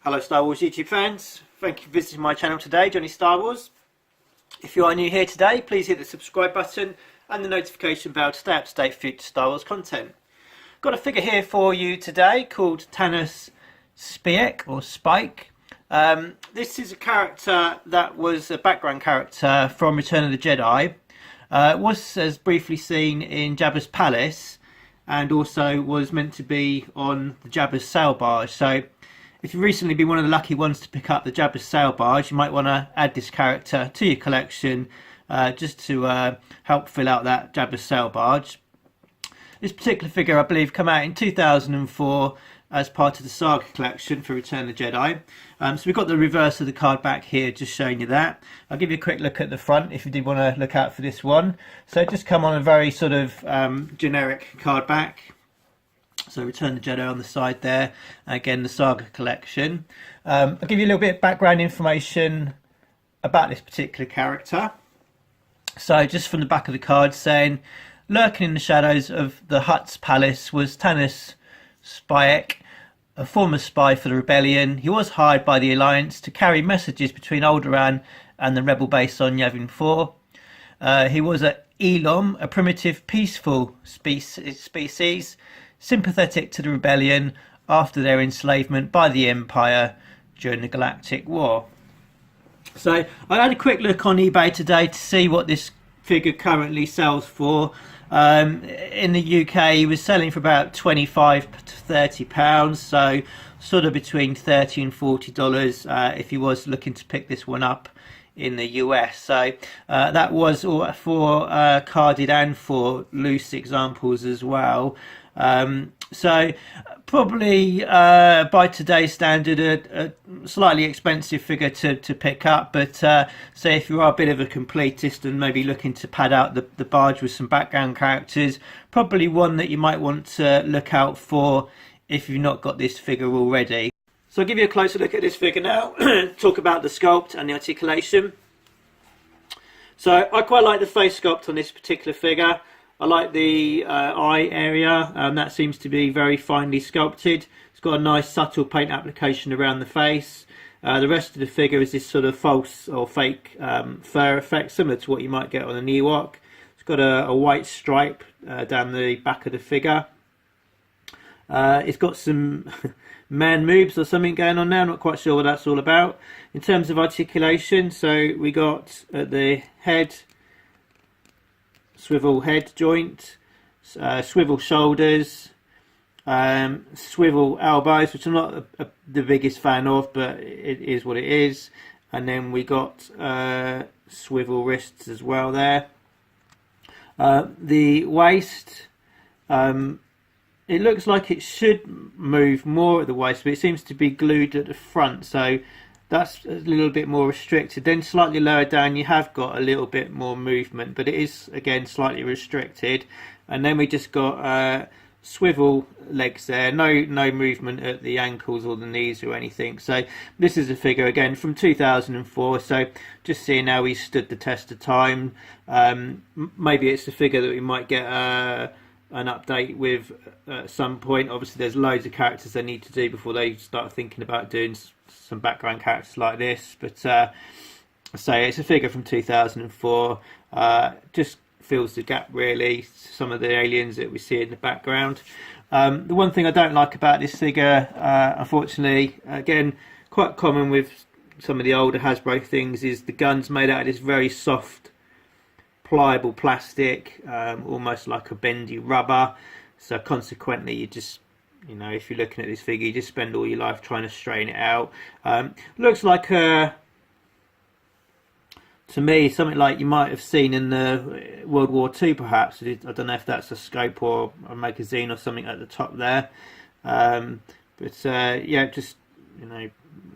Hello Star Wars YouTube fans, thank you for visiting my channel today, JohnnyStarWars. If you are new here today, please hit the subscribe button and the notification bell to stay up to date for future Star Wars content. Got a figure here for you today called Tanus Spijek or Spike. This is a character that was a background character from Return of the Jedi. Was as briefly seen in Jabbas Palace and also was meant to be on the Jabba's sail barge. So if you've recently been one of the lucky ones to pick up the Jabba's sail barge, you might want to add this character to your collection just to help fill out that Jabba's sail barge. This particular figure, I believe, came out in 2004 as part of the Saga Collection for Return of the Jedi. So we've got the reverse of the card back here, just showing you that. I'll give you a quick look at the front if you did want to look out for this one. So it just come on a very sort of generic card back. So Return of the Jedi on the side there. Again, the Saga Collection. I'll give you a little bit of background information about this particular character. So just from the back of the card saying, lurking in the shadows of the Hutt's palace was Tanus Spijek, a former spy for the rebellion. He was hired by the Alliance to carry messages between Alderaan and the rebel base on Yavin 4. He was at Elom, a primitive, peaceful species, sympathetic to the rebellion after their enslavement by the Empire during the Galactic War. So I had a quick look on eBay today to see what this figure currently sells for. In the UK he was selling for about 25 to 30 pounds, so sort of between 30 and 40 dollars if he was looking to pick this one up in the US. So that was for carded and for loose examples as well. So probably by today's standard a slightly expensive figure to pick up, but say if you are a bit of a completist and maybe looking to pad out the barge with some background characters, probably one that you might want to look out for if you've not got this figure already. So I'll give you a closer look at this figure now, talk about the sculpt and the articulation. So I quite like the face sculpt on this particular figure. I like the eye area, that seems to be very finely sculpted. It's got a nice subtle paint application around the face. The rest of the figure is this sort of false or fake fur effect, similar to what you might get on an Ewok. It's got a white stripe down the back of the figure. It's got some man moves or something going on now, I'm not quite sure what that's all about. In terms of articulation, so we got at the head, swivel head joint, swivel shoulders, swivel elbows, which I'm not the biggest fan of, but it is what it is. And then we got swivel wrists as well there. The waist, it looks like it should move more at the waist, but it seems to be glued at the front, so that's a little bit more restricted. Then slightly lower down you have got a little bit more movement, but it is again slightly restricted. And then we just got swivel legs there, no movement at the ankles or the knees or anything. So this is a figure again from 2004, so just seeing how he stood the test of time. Maybe it's a figure that we might get an update with at some point. Obviously there's loads of characters they need to do before they start thinking about doing some background characters like this, but so it's a figure from 2004. Just fills the gap really, some of the aliens that we see in the background. The one thing I don't like about this figure, unfortunately, again quite common with some of the older Hasbro things, is the gun's made out of this very soft pliable plastic, almost like a bendy rubber. So consequently you just, you know, if you're looking at this figure, you just spend all your life trying to straighten it out. Looks like to me something like you might have seen in the World War II perhaps. I don't know if that's a scope or a magazine or something at the top there. But yeah, just, you know,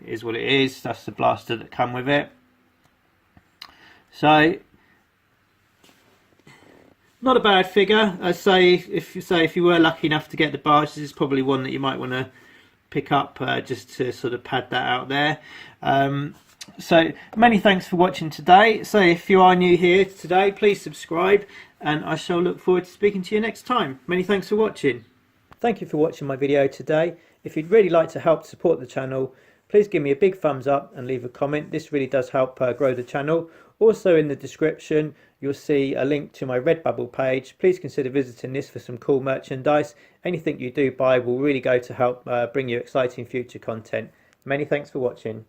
is what it is. That's the blaster that come with it. So not a bad figure. I'd say if you were lucky enough to get the barge, this is probably one that you might want to pick up just to sort of pad that out there. So many thanks for watching today. So if you are new here today, please subscribe, and I shall look forward to speaking to you next time. Many thanks for watching. Thank you for watching my video today. If you'd really like to help support the channel, please give me a big thumbs up and leave a comment. This really does help grow the channel. Also in the description you'll see a link to my Redbubble page. Please consider visiting this for some cool merchandise. Anything you do buy will really go to help bring you exciting future content. Many thanks for watching.